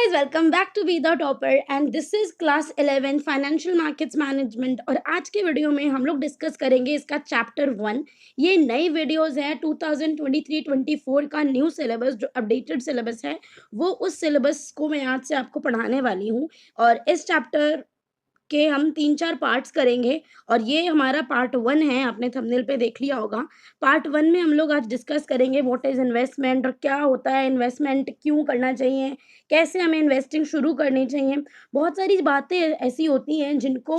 guys, welcome back to Be the Topper and this is class 11 financial markets management. और आज के video में हम लोग डिस्कस करेंगे इसका चैप्टर 1। ये नई वीडियोस है 2023-24 का न्यू सिलेबस, जो अपडेटेड सिलेबस है वो उस सिलेबस को मैं आज से आपको पढ़ाने वाली हूँ। और इस चैप्टर के हम 3-4 पार्ट्स करेंगे और ये हमारा पार्ट 1 है। आपने थंबनेल पे देख लिया होगा। पार्ट 1 में हम लोग आज डिस्कस करेंगे व्हाट इज़ इन्वेस्टमेंट और क्या होता है इन्वेस्टमेंट, क्यों करना चाहिए, कैसे हमें इन्वेस्टिंग शुरू करनी चाहिए। बहुत सारी बातें ऐसी होती हैं जिनको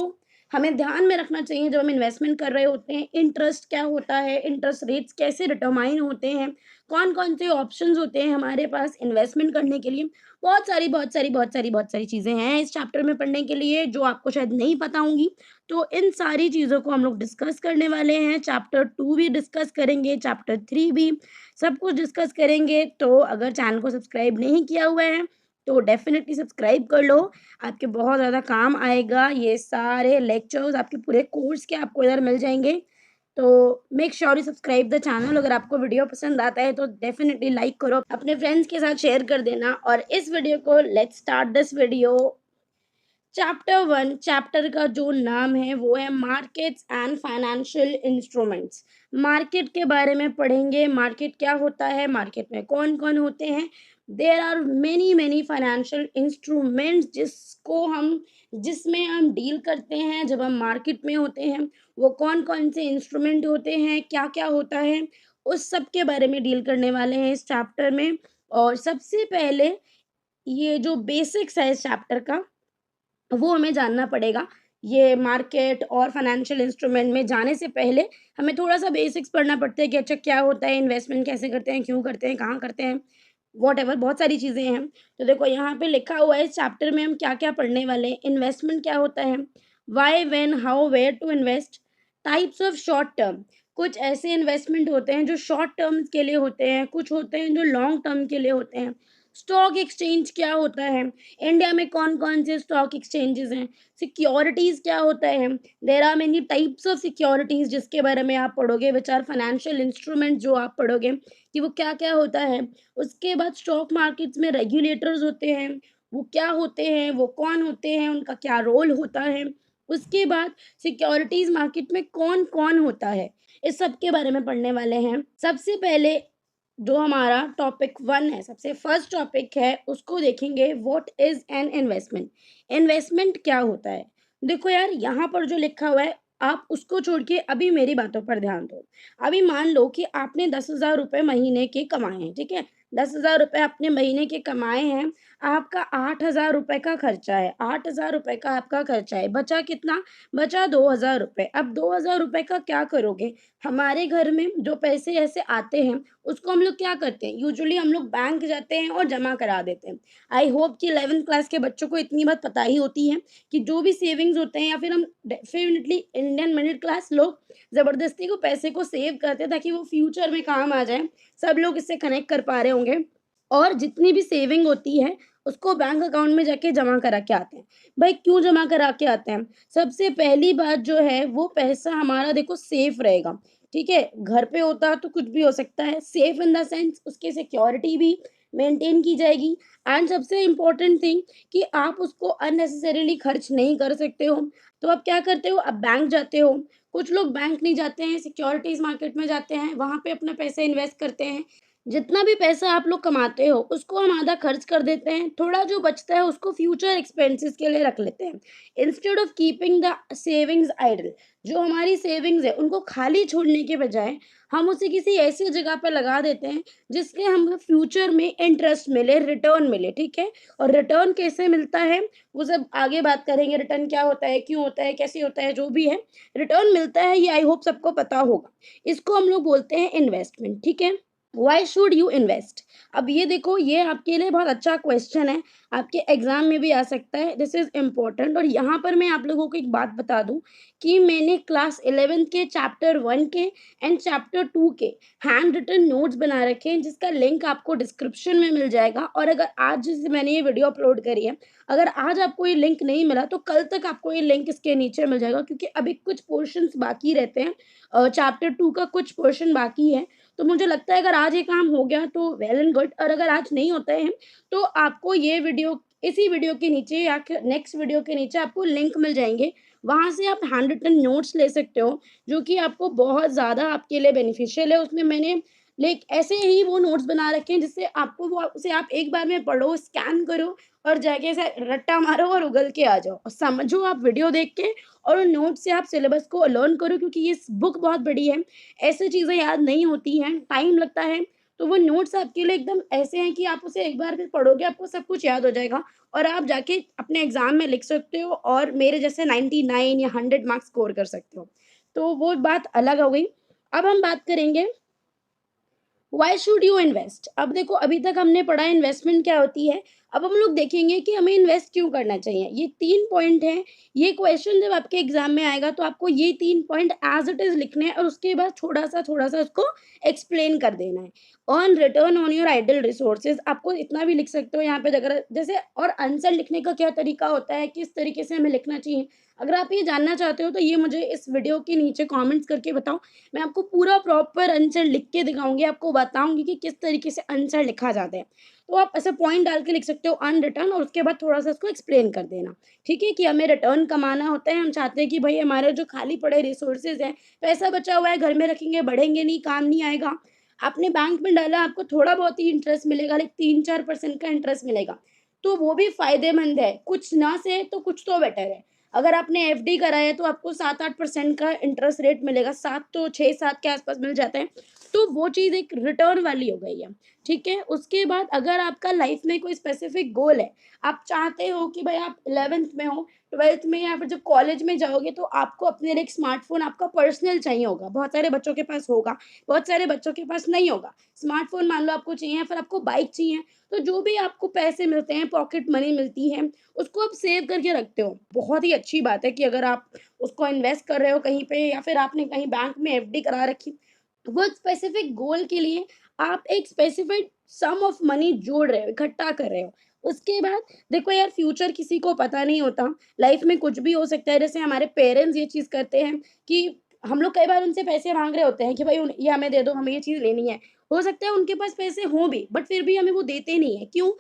हमें ध्यान में रखना चाहिए जब हम इन्वेस्टमेंट कर रहे होते हैं। इंटरेस्ट क्या होता है, इंटरेस्ट रेट्स कैसे डिटरमाइन होते हैं, कौन-कौन से ऑप्शंस होते हैं हमारे पास इन्वेस्टमेंट करने के लिए। बहुत सारी चीज़ें हैं इस चैप्टर में पढ़ने के लिए जो आपको शायद नहीं पता होंगी। तो इन सारी चीज़ों को हम लोग डिस्कस करने वाले हैं। चैप्टर 2 भी डिस्कस करेंगे, चैप्टर 3 भी, सब कुछ डिस्कस करेंगे। तो अगर चैनल को सब्सक्राइब नहीं किया हुआ है तो डेफ़िनेटली सब्सक्राइब कर लो, आपके बहुत ज़्यादा काम आएगा। ये सारे लेक्चर्स आपके पूरे कोर्स के आपको इधर मिल जाएँगे। तो make sure you subscribe the channel. अगर आपको वीडियो पसंद आता है तो डेफ़िनेटली लाइक करो, अपने फ्रेंड्स के साथ शेयर कर देना। और इस वीडियो को let's start this video. Chapter 1, chapter का जो नाम है वो है markets and financial instruments. Market के बारे में पढ़ेंगे, मार्केट क्या होता है, मार्केट में कौन कौन होते हैं। There are many financial instruments जिसमें हम डील करते हैं जब हम मार्केट में होते हैं। वो कौन कौन से इंस्ट्रूमेंट होते हैं, क्या क्या होता है, उस सब के बारे में डील करने वाले हैं इस चैप्टर में। और सबसे पहले ये जो बेसिक्स है इस चैप्टर का वो हमें जानना पड़ेगा। ये मार्केट और फाइनेंशियल इंस्ट्रूमेंट में जाने से पहले हमें थोड़ा-सा बेसिक्स पढ़ना पड़ता है कि अच्छा क्या होता है, इन्वेस्टमेंट कैसे करते हैं, क्यों करते हैं, कहाँ करते हैं, व्हाटएवर बहुत सारी चीज़ें हैं। तो देखो यहाँ पे लिखा हुआ है इस चैप्टर में हम क्या-क्या पढ़ने वाले हैं। इन्वेस्टमेंट क्या होता है, why, when, how, where to invest, types of short term. कुछ ऐसे इन्वेस्टमेंट होते हैं जो शॉर्ट टर्म के लिए होते हैं, कुछ होते हैं जो लॉन्ग टर्म के लिए होते हैं। स्टॉक एक्सचेंज क्या होता है, इंडिया में कौन-कौन से स्टॉक एक्सचेंजेस हैं, सिक्योरिटीज़ क्या होता है, there are many types of securities जिसके बारे में आप पढ़ोगे, व्हिच आर फाइनेंशियल इंस्ट्रूमेंट जो आप पढ़ोगे कि वो क्या-क्या होता है। उसके बाद स्टॉक मार्केट्स में रेगुलेटर्स होते हैं, वो क्या होते हैं, वो कौन होते हैं, उनका क्या रोल होता है। उसके बाद सिक्योरिटीज़ मार्केट में कौन-कौन होता है, इस सब के बारे में पढ़ने वाले हैं। सबसे पहले जो हमारा टॉपिक 1 है, सबसे फर्स्ट टॉपिक है, उसको देखेंगे what is an investment. Investment क्या होता है? देखो यार, यहाँ पर जो लिखा हुआ है आप उसको छोड़ के अभी मेरी बातों पर ध्यान दो। अभी मान लो कि आपने 10,000 रुपए महीने के कमाए हैं, ठीक है? 10,000 रुपए आपने महीने के कमाए हैं, आपका 8,000 रुपए का खर्चा है, 8,000 रुपए का आपका खर्चा है, बचा कितना? बचा 2,000 रुपए। अब 2,000 रुपए का क्या करोगे? हमारे घर में जो पैसे ऐसे आते हैं उसको हम लोग क्या करते हैं, यूजुअली हम लोग बैंक जाते हैं और जमा करा देते हैं। आई होप कि 11th क्लास के बच्चों को इतनी बात पता ही होती है कि जो भी सेविंग्स होते हैं, या फिर हम डेफिनेटली इंडियन मिडिल क्लास लोग ज़बरदस्ती को पैसे को सेव करते हैं ताकि वो फ्यूचर में काम आ जाए। सब लोग इससे कनेक्ट कर पा रहे होंगे। और जितनी भी सेविंग होती है उसको बैंक अकाउंट में जाके जमा करा के आते हैं। भाई क्यों जमा करा के आते हैं? सबसे पहली बात जो है वो पैसा हमारा देखो सेफ रहेगा। ठीक है? घर पे होता तो कुछ भी हो सकता है, सेफ इन द सेंस उसकी सिक्योरिटी भी मेंटेन की जाएगी। एंड सबसे इम्पोर्टेंट थिंग कि आप उसको अननेसेसरीली खर्च नहीं कर सकते हो। तो आप क्या करते हो, आप बैंक जाते हो। कुछ लोग बैंक नहीं जाते हैं, सिक्योरिटीज़ मार्केट में जाते हैं, वहाँ पे अपना पैसा इन्वेस्ट करते हैं। जितना भी पैसा आप लोग कमाते हो उसको हम आधा खर्च कर देते हैं, थोड़ा जो बचता है उसको फ्यूचर एक्सपेंसेस के लिए रख लेते हैं। Instead of keeping the savings idle, जो हमारी सेविंग्स है उनको खाली छोड़ने के बजाय हम उसे किसी ऐसी जगह पर लगा देते हैं जिससे हमें फ्यूचर में इंटरेस्ट मिले, रिटर्न मिले। ठीक है? और रिटर्न कैसे मिलता है वो सब आगे बात करेंगे। रिटर्न क्या होता है, क्यों होता है, कैसे होता है, जो भी है रिटर्न मिलता है, ये आई होप सबको पता होगा। इसको हम लोग बोलते हैं इन्वेस्टमेंट। ठीक है? Why should you invest? अब ये देखो, ये आपके लिए बहुत अच्छा क्वेश्चन है, आपके एग्जाम में भी आ सकता है। This is important. और यहाँ पर मैं आप लोगों को एक बात बता दूं कि मैंने क्लास 11 के चैप्टर 1 के एंड चैप्टर 2 के हैंड रिटन नोट्स बना रखे हैं, जिसका लिंक आपको डिस्क्रिप्शन में मिल जाएगा। और अगर आज जैसे मैंने ये वीडियो अपलोड करी है, अगर आज आपको ये लिंक नहीं मिला तो कल तक आपको ये लिंक इसके नीचे मिल जाएगा, क्योंकि अभी कुछ पोर्शंस बाकी रहते हैं। चैप्टर 2 का कुछ पोर्शन बाकी है। तो मुझे लगता है अगर आज ये काम हो गया तो वेल एंड गुड, और अगर आज नहीं होता है तो आपको ये वीडियो इसी वीडियो के नीचे या नेक्स्ट वीडियो के नीचे आपको लिंक मिल जाएँगे। वहाँ से आप हैंड रिटन नोट्स ले सकते हो, जो कि आपको बहुत ज़्यादा आपके लिए बेनिफिशियल है। उसमें मैंने ऐसे ही वो नोट्स बना रखे हैं जिससे आपको वो उसे आप एक बार में पढ़ो, स्कैन करो और जाके ऐसे रट्टा मारो और उगल के आ जाओ और समझो आप वीडियो देख के और उन नोट्स से आप सिलेबस को लर्न करो, क्योंकि ये बुक बहुत बड़ी है। ऐसी चीज़ें याद नहीं होती हैं, टाइम लगता है। तो वो नोट्स आपके लिए एकदम ऐसे हैं कि आप उसे एक बार भी पढ़ोगे, आपको सब कुछ याद हो जाएगा और आप जाके अपने एग्ज़ाम में लिख सकते हो और मेरे जैसे 99 या 100 मार्क्स स्कोर कर सकते हो। तो वो बात अलग हो गई। अब हम बात करेंगे व्हाई शुड यू इन्वेस्ट। अब देखो, अभी तक हमने पढ़ा इन्वेस्टमेंट क्या होती है। अब हम लोग देखेंगे कि हमें इन्वेस्ट क्यों करना चाहिए। ये 3 पॉइंट हैं। ये क्वेश्चन जब आपके एग्जाम में आएगा तो आपको ये 3 पॉइंट एज़ इट इज़ लिखने हैं और उसके बाद थोड़ा-सा उसको एक्सप्लेन कर देना है। Earn return on your idle resources, आपको इतना भी लिख सकते हो यहाँ पे, अगर जैसे और आंसर लिखने का क्या तरीका होता है, किस तरीके से हमें लिखना चाहिए। अगर आप ये जानना चाहते हो तो ये मुझे इस वीडियो के नीचे कमेंट्स करके बताओ। मैं आपको पूरा प्रॉपर आंसर लिख के दिखाऊँगी, आपको बताऊँगी कि किस तरीके से आंसर लिखा जाता है। तो आप ऐसे पॉइंट डाल के लिख सकते हो अर्न रिटर्न और उसके बाद थोड़ा-सा उसको एक्सप्लेन कर देना, ठीक है? कि हमें रिटर्न कमाना होता है, हम चाहते हैं कि भई हमारे जो खाली पड़े रिसोर्सेज़ हैं, पैसा बचा हुआ है, घर में रखेंगे, बढ़ेंगे नहीं, काम नहीं आएगा। आपने बैंक में डाला, आपको थोड़ा बहुत ही इंटरेस्ट मिलेगा, लाइक 3-4% का इंटरेस्ट मिलेगा, तो वो भी फ़ायदेमंद है। कुछ ना से तो कुछ तो बेटर है। अगर आपने एफडी करा है तो आपको 7-8% का इंटरेस्ट रेट मिलेगा, 7 तो 6-7 के आस-पास मिल जाता है। तो वो चीज़ एक रिटर्न वाली हो गई है, ठीक है? उसके बाद अगर आपका लाइफ में कोई स्पेसिफिक गोल है, आप चाहते हो कि भाई आप 11th में हो, 12th में या फिर जब कॉलेज में जाओगे तो आपको अपने लिए एक स्मार्टफ़ोन आपका पर्सनल चाहिए होगा। बहुत सारे बच्चों के पास होगा, बहुत सारे बच्चों के पास नहीं होगा। स्मार्टफ़ोन मान लो आपको चाहिए या फिर आपको बाइक चाहिए, तो जो भी आपको पैसे मिलते हैं, पॉकेट मनी मिलती है, उसको आप सेव करके रखते हो। बहुत ही अच्छी बात है कि अगर आप उसको इन्वेस्ट कर रहे हो कहीं पे या फिर आपने कहीं बैंक में एफडी करा रखी, वो स्पेसिफिक गोल के लिए आप एक स्पेसिफिक सम ऑफ मनी जोड़ रहे हो, इकट्ठा कर रहे हो। उसके बाद देखो यार, फ्यूचर किसी को पता नहीं होता, लाइफ में कुछ भी हो सकता है। जैसे हमारे पेरेंट्स ये चीज़ करते हैं कि हम लोग कई बार उनसे पैसे माँग रहे होते हैं कि भाई ये हमें दे दो, हमें ये चीज़ लेनी है। हो सकता है उनके पास पैसे हों भी, बट फिर भी हमें वो देते नहीं हैं। क्यों?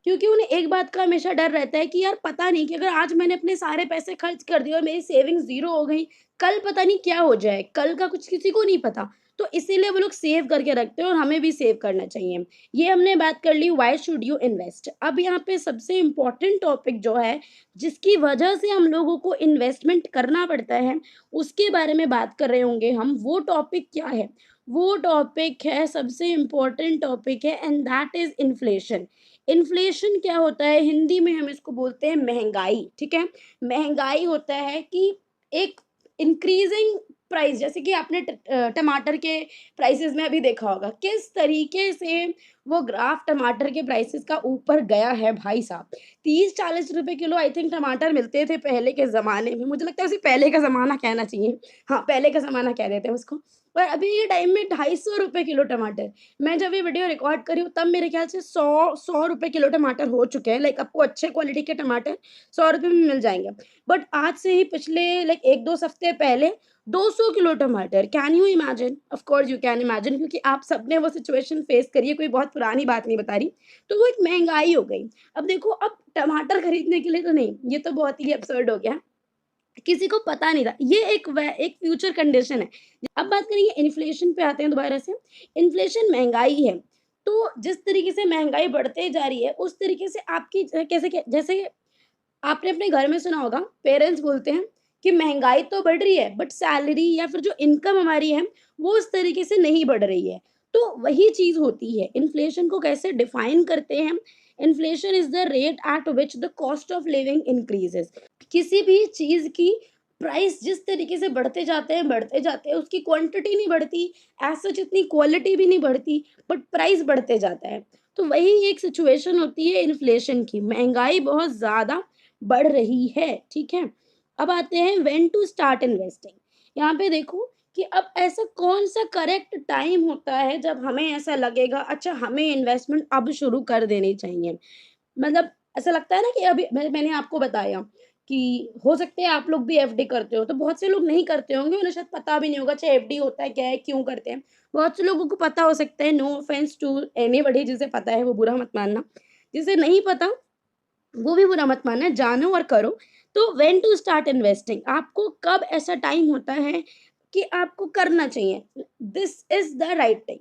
क्योंकि उन्हें एक बात का हमेशा डर रहता है कि यार पता नहीं कि अगर आज मैंने अपने सारे पैसे खर्च कर दिए और मेरी सेविंग्स ज़ीरो हो गई, कल पता नहीं क्या हो जाए, कल का कुछ किसी को नहीं पता। तो इसीलिए वो लोग सेव करके रखते हैं और हमें भी सेव करना चाहिए। ये हमने बात कर ली व्हाई शुड यू इन्वेस्ट। अब यहाँ पे सबसे इम्पोर्टेंट टॉपिक जो है, जिसकी वजह से हम लोगों को इन्वेस्टमेंट करना पड़ता है, उसके बारे में बात कर रहे होंगे हम। वो टॉपिक क्या है? वो टॉपिक है, सबसे इम्पोर्टेंट टॉपिक है, and that is inflation. Inflation क्या होता है? हिंदी में हम इसको बोलते हैं महँगाई, ठीक है? महँगाई होता है कि एक इंक्रीज़िंग प्राइस, जैसे कि आपने टमाटर के प्राइसेज़ में अभी देखा होगा, किस तरीके से वो ग्राफ टमाटर के प्राइसेज़ का ऊपर गया है भाई साहब। 30-40 रुपए किलो आई थिंक टमाटर मिलते थे पहले के ज़माने में। मुझे लगता है उसे पहले का ज़माना कहना चाहिए। हाँ, पहले का ज़माना कह देते हैं उसको। पर अभी के टाइम में 250 रुपए किलो टमाटर। मैं जब ये वीडियो रिकॉर्ड कर रही हूँ तब मेरे ख्याल से 100 रुपए किलो टमाटर हो चुके हैं। लाइक आपको अच्छे क्वालिटी के टमाटर 100 रुपए में मिल जाएँगे। बट आज से ही पिछले लाइक 1-2 हफ्ते पहले 200 किलो टमाटर। Can you imagine? Of course you can imagine, क्योंकि आप सबने वो सिचुएशन फेस करी है, कोई बहुत पुरानी बात नहीं बता रही। तो वो एक महँगाई हो गई। अब देखो, अब टमाटर खरीदने के लिए तो नहीं, ये तो बहुत ही अब्सर्ड हो गया। किसी को पता नहीं था। ये एक फ्यूचर कंडीशन है। अब बात करेंगे इन्फ्लेशन पे, आते हैं दोबारा से। इन्फ्लेशन महँगाई है। तो जिस तरीके से महँगाई बढ़ते जा रही है, उस तरीके से आपकी जैसे आपने अपने घर में सुना होगा, पेरेंट्स बोलते हैं कि महँगाई तो बढ़ रही है, बट सैलरी या फिर जो इनकम हमारी है, वो उस तरीके से नहीं बढ़ रही है। तो वही चीज़ होती है। इन्फ्लेशन को कैसे डिफाइन करते हैं? Inflation is the rate at which the cost of living increases. किसी भी चीज़ की प्राइस जिस तरीके से बढ़ते जाते हैं, उसकी क्वांटिटी नहीं बढ़ती, एज़ सच इतनी क्वालिटी भी नहीं बढ़ती, बट प्राइस बढ़ते जाता है। तो वही एक सिचुएशन होती है इन्फ्लेशन की। महँगाई बहुत ज़्यादा बढ़ रही है, ठीक है? अब आते हैं व्हेन टू स्टार्ट इन्वेस्टिंग। यहाँ पे देखो कि अब ऐसा कौन-सा करेक्ट टाइम होता है जब हमें ऐसा लगेगा, अच्छा हमें इन्वेस्टमेंट अब शुरू कर देनी चाहिए। मतलब ऐसा लगता है ना कि अभी मैंने आपको बताया कि हो सकता है आप लोग भी एफडी करते हो, तो बहुत से लोग नहीं करते होंगे, उन्हें शायद पता भी नहीं होगा अच्छा एफडी होता है, क्या है, क्यों करते हैं। बहुत से लोगों को पता हो सकता है, नो ऑफेंस टू एनीबॉडी, जिसे पता है वो बुरा मत मानना। जिसे नहीं पता वो भी बुरा मत मानना, जानो और करो। तो व्हेन टू स्टार्ट इन्वेस्टिंग, आपको कब ऐसा टाइम होता है कि आपको करना चाहिए, this is the right time.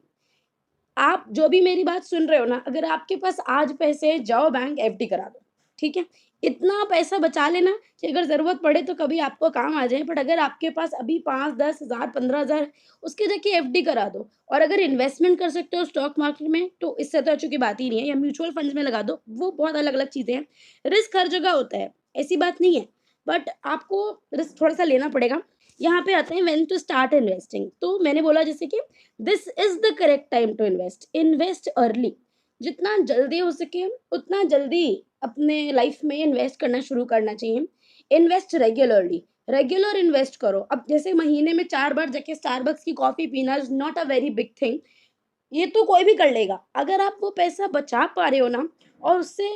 आप जो भी मेरी बात सुन रहे हो ना, अगर आपके पास आज पैसे हैं, जाओ बैंक एफडी करा दो, ठीक है? इतना पैसा बचा लेना कि अगर ज़रूरत पड़े तो कभी आपको काम आ जाए, बट अगर आपके पास अभी 5, 10,000, 15,000 उसकी जगह एफडी करा दो। और अगर इन्वेस्टमेंट कर सकते हो स्टॉक मार्केट में, तो इससे तो अच्छी की बात ही नहीं है, या म्यूचुअल फंड्स में लगा दो, वो बहुत अलग-अलग चीज़ें हैं। रिस्क हर जगह होता है, ऐसी बात नहीं है, बट आपको रिस्क थोड़ा-सा लेना पड़ेगा। यहाँ पे आते हैं व्हेन टू स्टार्ट इन्वेस्टिंग, तो मैंने बोला जैसे कि this is the correct time to invest, invest early. जितना जल्दी हो सके उतना जल्दी अपने लाइफ में इन्वेस्ट करना शुरू करना चाहिए। इन्वेस्ट रेगुलरली, रेगुलर इन्वेस्ट करो। अब जैसे महीने में 4 बार जाके स्टारबक्स की कॉफी पीना is not a very big thing, ये तो कोई भी कर लेगा। अगर आप वो पैसा बचा पा रहे हो ना, और उससे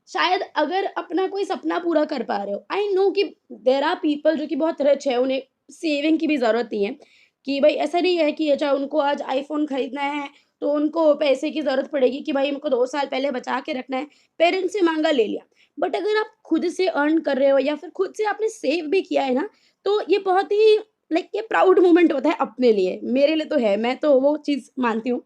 शायद अगर अपना कोई सपना पूरा कर पा रहे हो, आई नो कि देयर आर पीपल जो कि बहुत रिच है, उन्हें सेविंग की भी ज़रूरत नहीं है, कि भाई ऐसा नहीं है कि अच्छा उनको आज आईफ़ोन खरीदना है, तो उनको पैसे की ज़रूरत पड़ेगी कि भाई हमको 2 साल पहले बचा के रखना है, पेरेंट्स से माँगा ले लिया। बट अगर आप खुद से अर्न कर रहे हो या फिर खुद से आपने सेव भी किया है ना, तो ये बहुत ही लाइक ये प्राउड मोमेंट होता है अपने लिए, मेरे लिए तो है, मैं तो वो चीज़ मानती हूँ।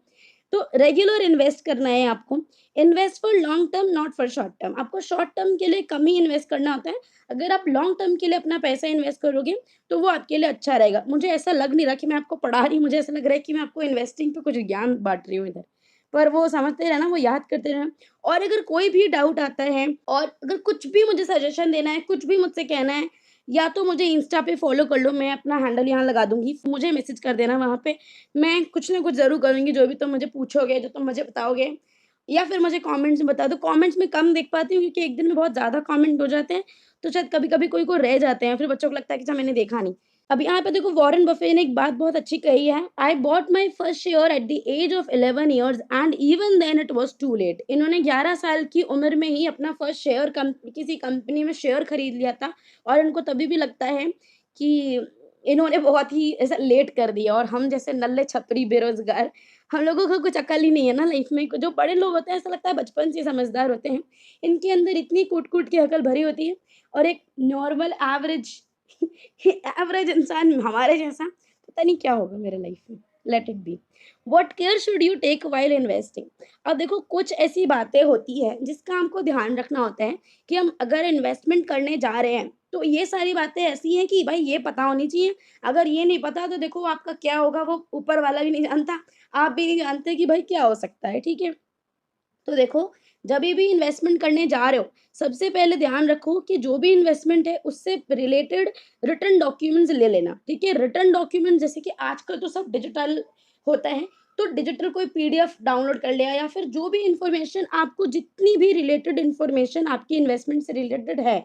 तो रेगुलर इन्वेस्ट करना है आपको। Invest for long term not for short term. आपको शॉर्ट टर्म के लिए कम ही इन्वेस्ट करना होता है। अगर आप लॉन्ग टर्म के लिए अपना पैसा इन्वेस्ट करोगे, तो वो आपके लिए अच्छा रहेगा। मुझे ऐसा लग नहीं रहा कि मैं आपको पढ़ा रही हूँ, मुझे ऐसा लग रहा है कि मैं आपको इन्वेस्टिंग पे कुछ ज्ञान बाँट रही हूँ इधर। पर वो समझते रहना, वो याद करते रहना। और अगर कोई भी डाउट आता है और अगर कुछ भी मुझे सजेशन देना है, कुछ भी मुझसे कहना है, या तो मुझे इंस्टा पे फ़ॉलो कर लो, मैं अपना हैंडल यहाँ लगा दूँगी। मुझे मैसेज कर देना वहाँ पे, मैं कुछ ना कुछ ज़रूर करूँगी, जो भी तुम मुझे पूछोगे, जो तुम मुझे बताओगे, या फिर मुझे कमेंट्स में बता दो। कमेंट्स में कम देख पाती हूँ क्योंकि एक दिन में बहुत ज़्यादा कमेंट हो जाते हैं, तो शायद कभी-कभी कोई को रह जाते हैं, फिर बच्चों को लगता है कि अच्छा मैंने देखा नहीं। अब यहाँ पे देखो वॉरेन बफे ने एक बात बहुत अच्छी कही है, I bought my first share at the age of 11 years and even then it was too late. इन्होंने 11 साल की उम्र में ही अपना फर्स्ट शेयर किसी कंपनी में शेयर खरीद लिया था, और इनको तभी भी लगता है कि इन्होंने बहुत ही ऐसा लेट कर दिया, और हम जैसे नल्ले छपरी बेरोज़गार, हम लोगों को कुछ अकल ही नहीं है ना लाइफ में। जो बड़े लोग होते हैं ऐसा लगता है बचपन से समझदार होते हैं। इनके अंदर इतनी कूट-कूट की अकल भरी होती है, और एक नॉर्मल एवरेज एवरेज इंसान हमारे जैसा, पता नहीं क्या होगा मेरे लाइफ में। Let it be. What care should you take while investing? अब देखो कुछ ऐसी बातें होती हैं जिसका हमको ध्यान रखना होता है कि हम अगर इन्वेस्टमेंट करने जा रहे हैं, तो ये सारी बातें ऐसी हैं कि भाई ये पता होनी चाहिए। अगर ये नहीं पता तो देखो आपका क्या होगा वो ऊपर वाला भी नहीं जानता, आप भी नहीं जानते कि भाई क्या हो सकता है, ठीक है? तो देखो, जभी भी इन्वेस्टमेंट करने जा रहे हो, सबसे पहले ध्यान रखो कि जो भी इन्वेस्टमेंट है उससे रिलेटेड रिटर्न डॉक्यूमेंट्स ले लेना, ठीक है? रिटर्न डॉक्यूमेंट जैसे कि आजकल तो सब डिजिटल होता है, तो डिजिटल कोई पीडीएफ डाउनलोड कर लिया, या फिर जो भी इन्फॉर्मेशन आपको, जितनी भी रिलेटेड इन्फॉर्मेशन आपकी इन्वेस्टमेंट से रिलेटेड है,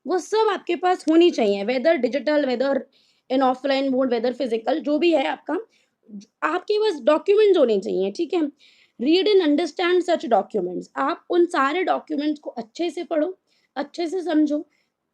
वो सब आपके पास होनी चाहिए, whether digital, whether in offline mode, whether physical, जो भी है आपका, आपके पास डॉक्यूमेंट्स होने चाहिए, ठीक है? Read and understand such documents. आप उन सारे डॉक्यूमेंट्स को अच्छे से पढ़ो, अच्छे से समझो।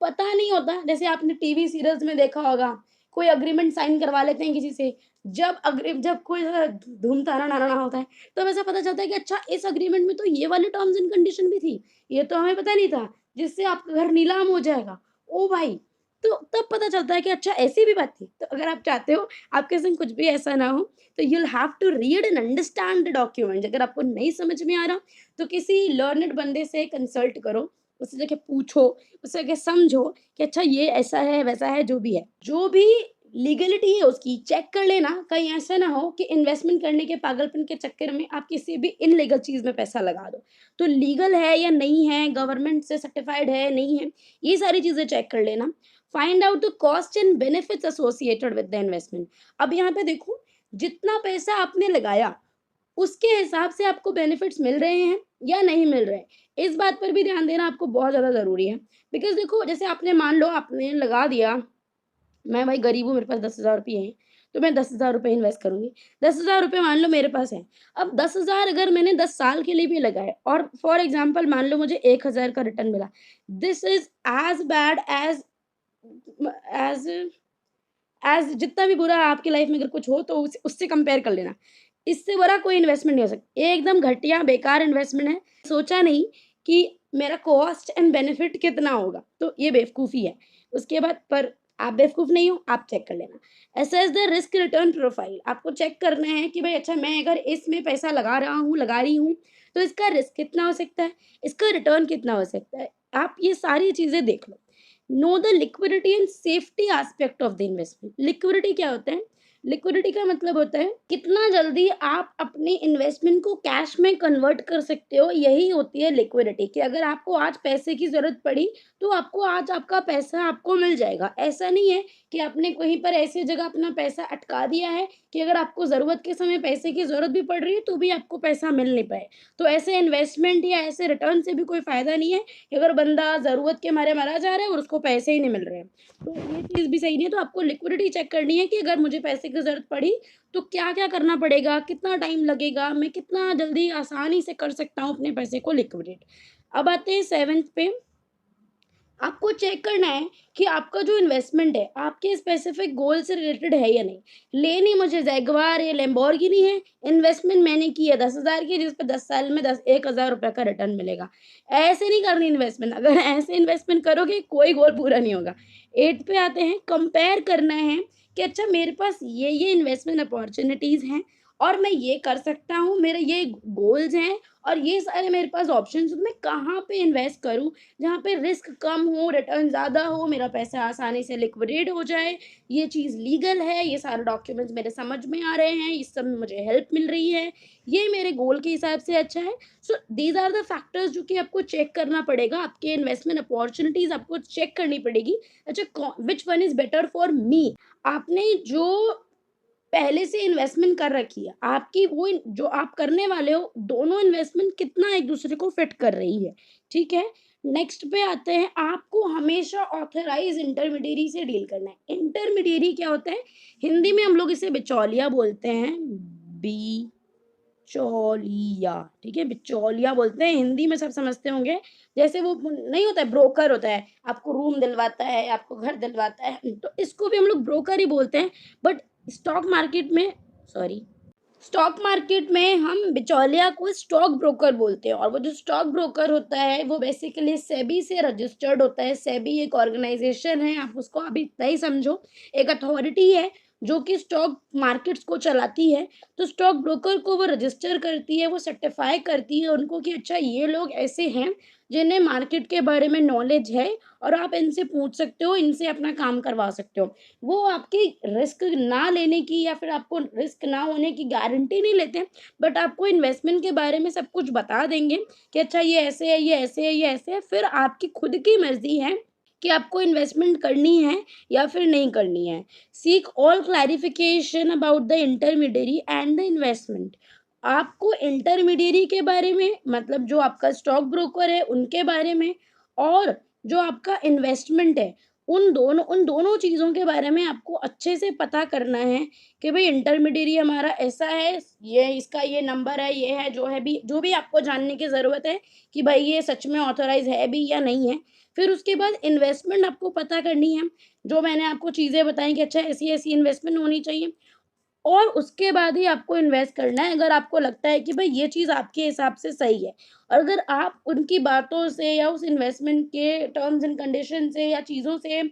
पता नहीं होता, जैसे आपने टीवी सीरियल्स में देखा होगा, कोई एग्रीमेंट साइन करवा लेते हैं किसी से, जब कोई ऐसा धूम-ताना-ना होता है, तब ऐसा पता चलता है कि अच्छा इस एग्रीमेंट में तो ये वाली टर्म्स एंड कंडीशन भी थी, ये तो हमें पता नहीं था, जिससे आपका घर नीलाम हो जाएगा। ओ भाई! तो तब पता चलता है कि अच्छा ऐसी भी बात थी। तो अगर आप चाहते हो आपके संग कुछ भी ऐसा ना हो, तो you will have to read and understand the document. अगर आपको नहीं समझ में आ रहा, तो किसी लर्नेड बंदे से कंसल्ट करो, उससे जाके पूछो, उससे जाके समझो कि अच्छा ये ऐसा है, वैसा है, जो भी है। जो भी लीगलिटी है उसकी चेक कर लेना, कहीं ऐसा ना हो कि इन्वेस्टमेंट करने के पागलपन के चक्कर में आप किसी भी इल्लीगल चीज़ में पैसा लगा दो। तो लीगल है या नहीं है, गवर्नमेंट से सर्टिफाइड है, नहीं है, ये सारी चीज़ें चेक कर लेना। Find out the cost and benefits associated with the investment. अब यहाँ पे देखो, जितना पैसा आपने लगाया, उसके हिसाब से आपको बेनिफिट्स मिल रहे हैं या नहीं मिल रहे हैं। इस बात पर भी ध्यान देना आपको बहुत ज़्यादा ज़रूरी है। बिकॉज़ देखो, जैसे आपने मान लो आपने लगा दिया, मैं भाई गरीब हूँ, मेरे पास 10,000 रुपए हैं, तो मैं 10,000 रुपए इन्वेस्ट करूँगी। 10,000 रुपए मान लो मेरे पास हैं। अब 10,000 अगर मैंने 10 साल के लिए भी लगाए, और फॉर एग्ज़ाम्पल मान लो मुझे 1,000 का रिटर्न मिला। This is as bad as as as जितना भी बुरा आपकी लाइफ में अगर कुछ हो, तो उससे कंपेयर कर लेना। इससे बुरा कोई इन्वेस्टमेंट नहीं हो सकता। एकदम घटिया बेकार इन्वेस्टमेंट है। सोचा नहीं कि मेरा कॉस्ट एंड बेनिफिट कितना होगा? तो ये बेवकूफ़ी है। उसके बाद पर आप बेवकूफ़ नहीं हो, आप चेक कर लेना। Assess the risk return profile, आपको चेक करना है कि भाई अच्छा मैं अगर इसमें पैसा लगा रहा हूँ, लगा रही हूँ, तो इसका रिस्क कितना हो सकता है? इसका रिटर्न कितना हो सकता है? आप ये सारी चीज़ें देख लो। Know the liquidity and safety aspect of the investment. Liquidity क्या होता है? लिक्विडिटी का मतलब होता है कितना जल्दी आप अपनी इन्वेस्टमेंट को कैश में कन्वर्ट कर सकते हो, यही होती है लिक्विडिटी। कि अगर आपको आज पैसे की ज़रूरत पड़ी, तो आपको आज आपका पैसा आपको मिल जाएगा। ऐसा नहीं है कि आपने कहीं पर ऐसी जगह अपना पैसा अटका दिया है कि अगर आपको ज़रूरत के समय पैसे की ज़रूरत भी पड़ रही है, तो भी आपको पैसा मिल नहीं पाए। तो ऐसे इन्वेस्टमेंट या ऐसे रिटर्न से भी कोई फ़ायदा नहीं है कि अगर बंदा ज़रूरत के मारे मरा जा रहा है और उसको पैसे ही नहीं मिल रहे हैं। तो ये चीज़ भी सही नहीं है, तो आपको लिक्विडिटी चेक करनी है कि अगर मुझे पैसे की ज़रूरत पड़ी, तो क्या-क्या करना पड़ेगा, कितना टाइम लगेगा, मैं कितना जल्दी आसानी से कर सकता हूँ अपने पैसे को लिक्विडेट। अब आते हैं 7th पे, आपको चेक करना है कि आपका जो इन्वेस्टमेंट है, आपके स्पेसिफिक गोल से रिलेटेड है या नहीं। लेनी मुझे जैगुआर है, लैम्बोर्गिनी है, इन्वेस्टमेंट मैंने की है 10,000 की, जिस पे 10 साल में 1,000 रुपए का रिटर्न मिलेगा। ऐसे नहीं करनी इन्वेस्टमेंट, अगर ऐसे इन्वेस्टमेंट करोगे, कोई गोल पूरा नहीं होगा। 8th पे आते हैं, कंपेयर करना है कि अच्छा मेरे पास ये इन्वेस्टमेंट अपॉर्च्युनिटीज़ हैं और मैं ये कर सकता हूँ, मेरे ये गोल्स हैं और ये सारे मेरे पास ऑप्शंस हैं, तो मैं कहाँ पे इन्वेस्ट करूँ? जहाँ पे रिस्क कम हो, रिटर्न ज़्यादा हो, मेरा पैसा आसानी से लिक्विडेट हो जाए, ये चीज़ लीगल है, ये सारे डॉक्यूमेंट्स मेरे समझ में आ रहे हैं, इस सब में मुझे हेल्प मिल रही है, ये मेरे गोल के हिसाब से अच्छा है। सो दीज़ आर द फैक्टर्स जो कि आपको चेक करना पड़ेगा, आपके इन्वेस्टमेंट अपॉर्च्युनिटीज़ आपको चेक करनी पड़ेगी। अच्छा which one is better for me? आपने जो पहले से इन्वेस्टमेंट कर रखी है, आपकी वो जो आप करने वाले हो, दोनों इन्वेस्टमेंट कितना एक दूसरे को फिट कर रही है, ठीक है? नेक्स्ट पे आते हैं, आपको हमेशा ऑथराइज़ इंटरमीडिएरी से डील करना है। इंटरमीडिएरी क्या होता है? हिंदी में हम लोग इसे बिचौलिया बोलते हैं, बिचौलिया, ठीक है? बिचौलिया बोलते हैं, हिंदी में सब समझते होंगे। जैसे वो नहीं होता है, ब्रोकर होता है, आपको रूम दिलवाता है, आपको घर दिलवाता है, तो इसको भी हम लोग ब्रोकर ही बोलते हैं। बट स्टॉक मार्केट में सॉरी स्टॉक मार्केट में हम बिचौलिया को स्टॉक ब्रोकर बोलते हैं और वो जो स्टॉक ब्रोकर होता है वो बेसिकली सेबी से रजिस्टर्ड होता है। सेबी एक ऑर्गेनाइजेशन है, आप उसको अभी इतना ही समझो, एक अथॉरिटी है जो कि स्टॉक मार्केट्स को चलाती है। तो स्टॉक ब्रोकर को वो रजिस्टर करती है, वो सर्टिफाई करती है उनको कि अच्छा ये लोग ऐसे हैं जिन्हें मार्केट के बारे में नॉलेज है और आप इनसे पूछ सकते हो, इनसे अपना काम करवा सकते हो। वो आपकी रिस्क ना लेने की या फिर आपको रिस्क ना होने की गारंटी नहीं लेते हैं, बट आपको इन्वेस्टमेंट के बारे में सब कुछ बता देंगे कि अच्छा ये ऐसे है, ये ऐसे है, ये ऐसे है। फिर आपकी खुद की मर्ज़ी है कि आपको इन्वेस्टमेंट करनी है या फिर नहीं करनी है। Seek all clarification about the intermediary and the investment. आपको इंटरमीडिएरी के बारे में, मतलब जो आपका स्टॉक ब्रोकर है उनके बारे में, और जो आपका इन्वेस्टमेंट है उन दोनों चीज़ों के बारे में आपको अच्छे से पता करना है कि भई इंटरमीडिएरी हमारा ऐसा है, ये इसका ये नंबर है, ये है, जो भी आपको जानने की ज़रूरत है कि भाई ये सच में ऑथराइज़ है भी या नहीं है। फिर उसके बाद इन्वेस्टमेंट आपको पता करनी है, जो मैंने आपको चीज़ें बताई कि अच्छा ऐसी-ऐसी इन्वेस्टमेंट होनी चाहिए। और उसके बाद ही आपको इन्वेस्ट करना है अगर आपको लगता है कि भाई ये चीज़ आपके हिसाब से सही है। और अगर आप उनकी बातों से या उस इन्वेस्टमेंट के टर्म्स एंड कंडीशन से या चीज़ों से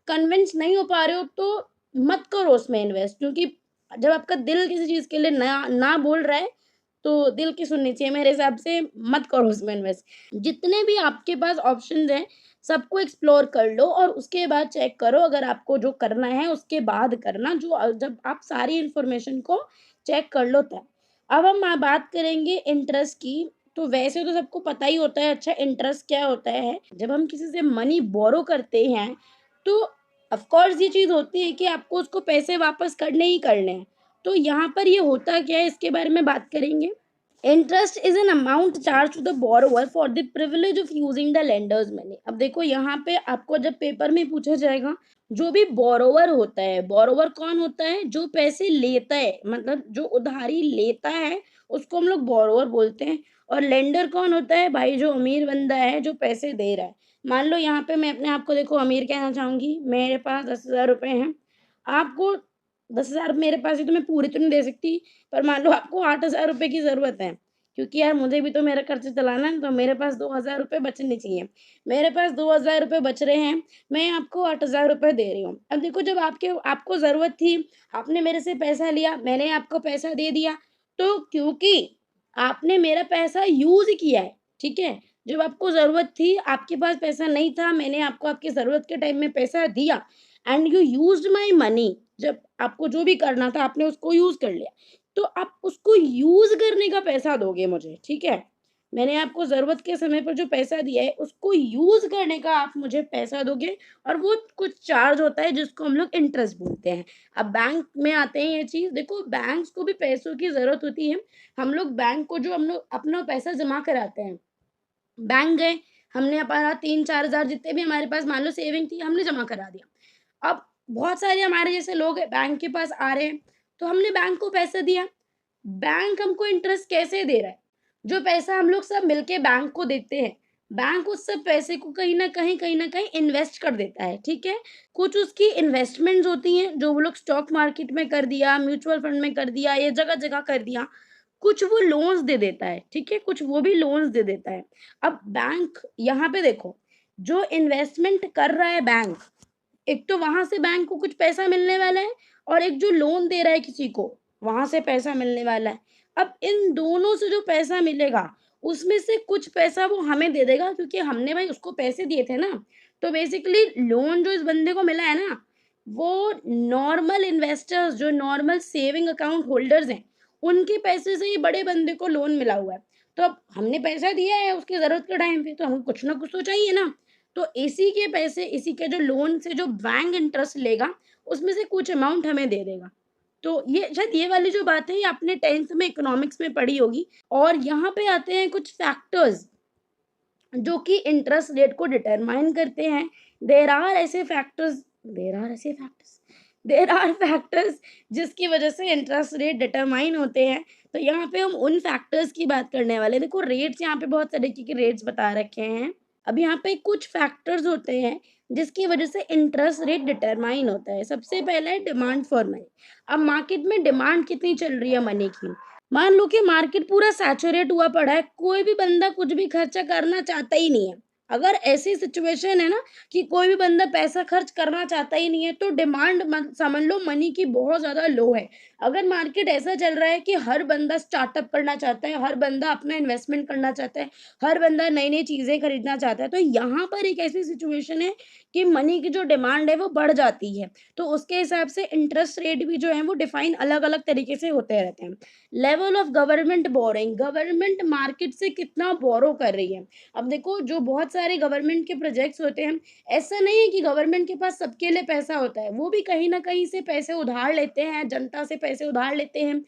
कन्विंस नहीं हो पा रहे हो, तो मत करो उसमें इन्वेस्ट, क्योंकि जब आपका दिल किसी चीज़ के लिए ना ना बोल रहा है, तो दिल की सुननी चाहिए। मेरे हिसाब से मत करो उसमें इन्वेस्ट। जितने भी आपके पास ऑप्शंस हैं, सबको एक्सप्लोर कर लो और उसके बाद चेक करो, अगर आपको जो करना है उसके बाद करना, जब आप सारी इन्फॉर्मेशन को चेक कर लो तब। अब हम बात करेंगे इंटरेस्ट की। तो वैसे तो सबको पता ही होता है अच्छा इंटरेस्ट क्या होता है। जब हम किसी से मनी बोरो करते हैं, तो ऑफ कोर्स ये चीज़ होती है कि आपको उसको पैसे वापस करने ही करने हैं। तो यहाँ पर ये होता क्या है, इसके बारे में बात करेंगे। Interest is an amount charge to the borrower for the privilege of using the lender's money. अब देखो यहाँ पे आपको जब पेपर में पूछा जाएगा, जो भी बोरोवर होता है, बोरोवर कौन होता है? जो पैसे लेता है, मतलब जो उधारी लेता है उसको हम लोग बोरोवर बोलते हैं। और लेंडर कौन होता है? भाई जो अमीर बंदा है जो पैसे दे रहा है। मान लो यहाँ पे मैं अपने आप को देखो अमीर कहना चाहूंगी, मेरे पास 10,000 रुपए हैं। आपको 10,000 मेरे पास है तो मैं पूरे तो नहीं दे सकती, पर मान लो आपको 8,000 रुपए की ज़रूरत है, क्योंकि यार मुझे भी तो मेरा खर्चा चलाना है, तो मेरे पास 2,000 रुपए बचने चाहिए। मेरे पास 2,000 रुपए बच रहे हैं, मैं आपको 8,000 रुपए दे रही हूँ। अब देखो जब आपको ज़रूरत थी, आपने मेरे से पैसा लिया, मैंने आपको पैसा दे दिया, तो क्योंकि आपने मेरा पैसा यूज़ किया है, ठीक है? जब आपको ज़रूरत थी, आपके पास पैसा नहीं था, मैंने आपको आपकी ज़रूरत के टाइम में पैसा दिया and you used my money, जब आपको जो भी करना था आपने उसको यूज़ कर लिया। तो आप उसको यूज़ करने का पैसा दोगे मुझे, ठीक है? मैंने आपको ज़रूरत के समय पर जो पैसा दिया है, उसको यूज़ करने का आप मुझे पैसा दोगे और वो कुछ चार्ज होता है जिसको हम लोग इंटरेस्ट बोलते हैं। अब बैंक में आते हैं ये चीज़, देखो बैंक्स को भी पैसों की ज़रूरत होती है। हम लोग बैंक को जो हम लोग अपना पैसा जमा कराते हैं, बैंक गए, हमने हमारा 3-4 हज़ार जितने भी हमारे पास मान लो सेविंग थी, हमने जमा करा दिया। अब बहुत सारे हमारे जैसे लोग हैं बैंक के पास आ रहे हैं, तो हमने बैंक को पैसा दिया। बैंक हमको इंटरेस्ट कैसे दे रहा है? जो पैसा हम लोग सब मिलके बैंक को देते हैं, बैंक उस सब पैसे को कहीं न कहीं इन्वेस्ट कर देता है, ठीक है? कुछ उसकी इन्वेस्टमेंट्स होती हैं, जो वो लोग स्टॉक मार्केट में कर दिया, म्यूचुअल फंड में कर दिया या जगह-जगह कर दिया। कुछ वो लोन्स दे देता है, ठीक है? कुछ वो भी लोन्स दे देता है। अब बैंक यहाँ पे देखो, जो इन्वेस्टमेंट कर रहा है बैंक, एक तो वहाँ से बैंक को कुछ पैसा मिलने वाला है और एक जो लोन दे रहा है किसी को, वहाँ से पैसा मिलने वाला है। अब इन दोनों से जो पैसा मिलेगा, उसमें से कुछ पैसा वो हमें दे देगा क्योंकि हमने भाई उसको पैसे दिए थे ना। तो बेसिकली लोन जो इस बंदे को मिला है ना, वो नॉर्मल इन्वेस्टर्स जो नॉर्मल सेविंग अकाउंट होल्डर्स हैं, उनके पैसे से ही बड़े बंदे को लोन मिला हुआ है। तो अब हमने पैसा दिया है उसकी ज़रूरत के टाइम पे, तो हमें कुछ ना कुछ तो चाहिए ना। तो इसी के पैसे, इसी के जो लोन से जो बैंक इंटरेस्ट लेगा, उसमें से कुछ अमाउंट हमें दे देगा। तो ये शायद ये वाली जो बात है ये आपने 10th में इकोनॉमिक्स में पढ़ी होगी। और यहाँ पे आते हैं कुछ फैक्टर्स जो कि इंटरेस्ट रेट को डिटरमाइन करते हैं। देयर आर फैक्टर्स जिसकी वजह से इंटरेस्ट रेट डिटरमाइन होते हैं। तो यहाँ पे हम उन फैक्टर्स की बात करने वाले हैं। देखो रेट्स यहाँ पे बहुत तरीके के रेट्स बता रखे हैं। अब यहाँ पे कुछ फैक्टर्स होते हैं जिसकी वजह से इंटरेस्ट रेट डिटरमाइन होता है। सबसे पहला है डिमांड फॉर मनी। अब मार्केट में डिमांड कितनी चल रही है मनी की? मान लो कि मार्केट पूरा सैचुरेट हुआ पड़ा है, कोई भी बंदा कुछ भी खर्चा करना चाहता ही नहीं है। अगर ऐसी सिचुएशन है ना कि कोई भी बंदा पैसा खर्च करना चाहता ही नहीं है, तो डिमांड समझ लो मनी की बहुत ज़्यादा लो है। अगर मार्केट ऐसा चल रहा है कि हर बंदा स्टार्टअप करना चाहता है, हर बंदा अपना इन्वेस्टमेंट करना चाहता है, हर बंदा नई-नई चीज़ें खरीदना चाहता है, तो यहाँ पर एक ऐसी सिचुएशन है कि मनी की जो डिमांड है वो बढ़ जाती है। तो उसके हिसाब से इंटरेस्ट रेट भी जो है वो डिफाइन अलग-अलग तरीके से होते रहते हैं। Level of government borrowing, government market से कितना बोरो कर रही है। अब देखो जो बहुत सारे गवर्नमेंट के प्रोजेक्ट्स होते हैं, ऐसा नहीं है कि गवर्नमेंट के पास सबके लिए पैसा होता है, वो भी कहीं न कहीं से पैसे उधार लेते हैं, जनता से पैसे उधार लेते हैं।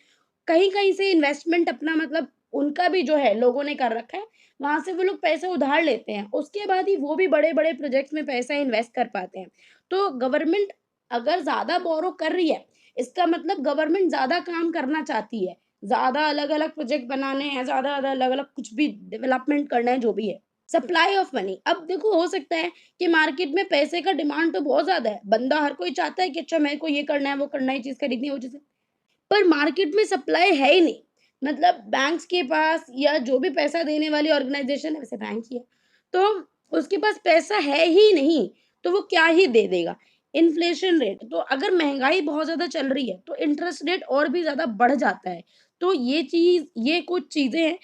कहीं-कहीं से इन्वेस्टमेंट अपना मतलब उनका भी जो है लोगों ने कर रखा है, वहाँ से वो लोग पैसे उधार लेते हैं। उसके बाद ही वो भी बड़े-बड़े प्रोजेक्ट्स में पैसा इन्वेस्ट कर पाते हैं। तो गवर्नमेंट अगर ज़्यादा बोरो कर रही है, इसका मतलब गवर्नमेंट ज़्यादा काम करना चाहती है। ज़्यादा अलग-अलग प्रोजेक्ट बनाने हैं, ज़्यादा अलग-अलग कुछ भी डेवलपमेंट करना है, जो भी है। सप्लाई ऑफ मनी, अब देखो हो सकता है कि मार्केट में पैसे का डिमांड तो बहुत ज़्यादा है। बंदा हर कोई चाहता है कि अच्छा मेरे को ये करना है, वो करना है, ये चीज़ खरीदनी है, वो चीज़ है। पर मार्केट में सप्लाई है ही नहीं। मतलब बैंक्स के पास या जो भी पैसा देने वाली ऑर्गेनाइज़ेशन है, वैसे बैंक ही है, तो उसके पास पैसा है ही नहीं, तो वो क्या ही दे देगा। इन्फ्लेशन रेट, तो अगर महँगाई बहुत ज़्यादा चल रही है, तो इंटरेस्ट रेट और भी ज़्यादा बढ़ जाता है। तो ये कुछ चीज़ें हैं,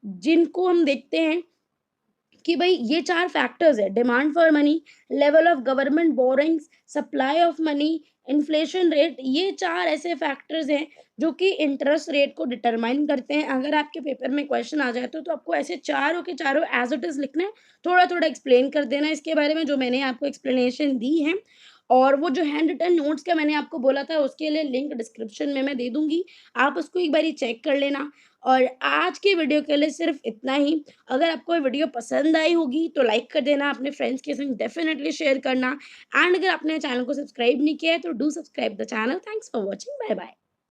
जिनको हम देखते हैं कि भई ये 4 फैक्टर्स हैं, demand for money, level of government borrowings, supply of money, inflation rate, ये 4 ऐसे फैक्टर्स हैं जो कि इंटरेस्ट रेट को डिटरमाइन करते हैं। अगर आपके पेपर में क्वेश्चन आ जाए तो आपको ऐसे चारों के चारों एज़ इट इज़ लिखना है, थोड़ा-थोड़ा एक्सप्लेन कर देना है इसके बारे में जो मैंने आपको एक्सप्लेनेशन दी है। और वो जो हैंड रिटन नोट्स का मैंने आपको बोला था उसके लिए लिंक डिस्क्रिप्शन में मैं दे दूँगी, आप उसको एक बारी चेक कर लेना। और आज की वीडियो के लिए सिर्फ़ इतना ही। अगर आपको ये वीडियो पसंद आई होगी तो लाइक कर देना, अपने फ्रेंड्स के संग डेफ़िनेटली शेयर करना एंड अगर आपने चैनल को सब्सक्राइब नहीं किया है तो do subscribe the channel. Thanks for watching. Bye bye.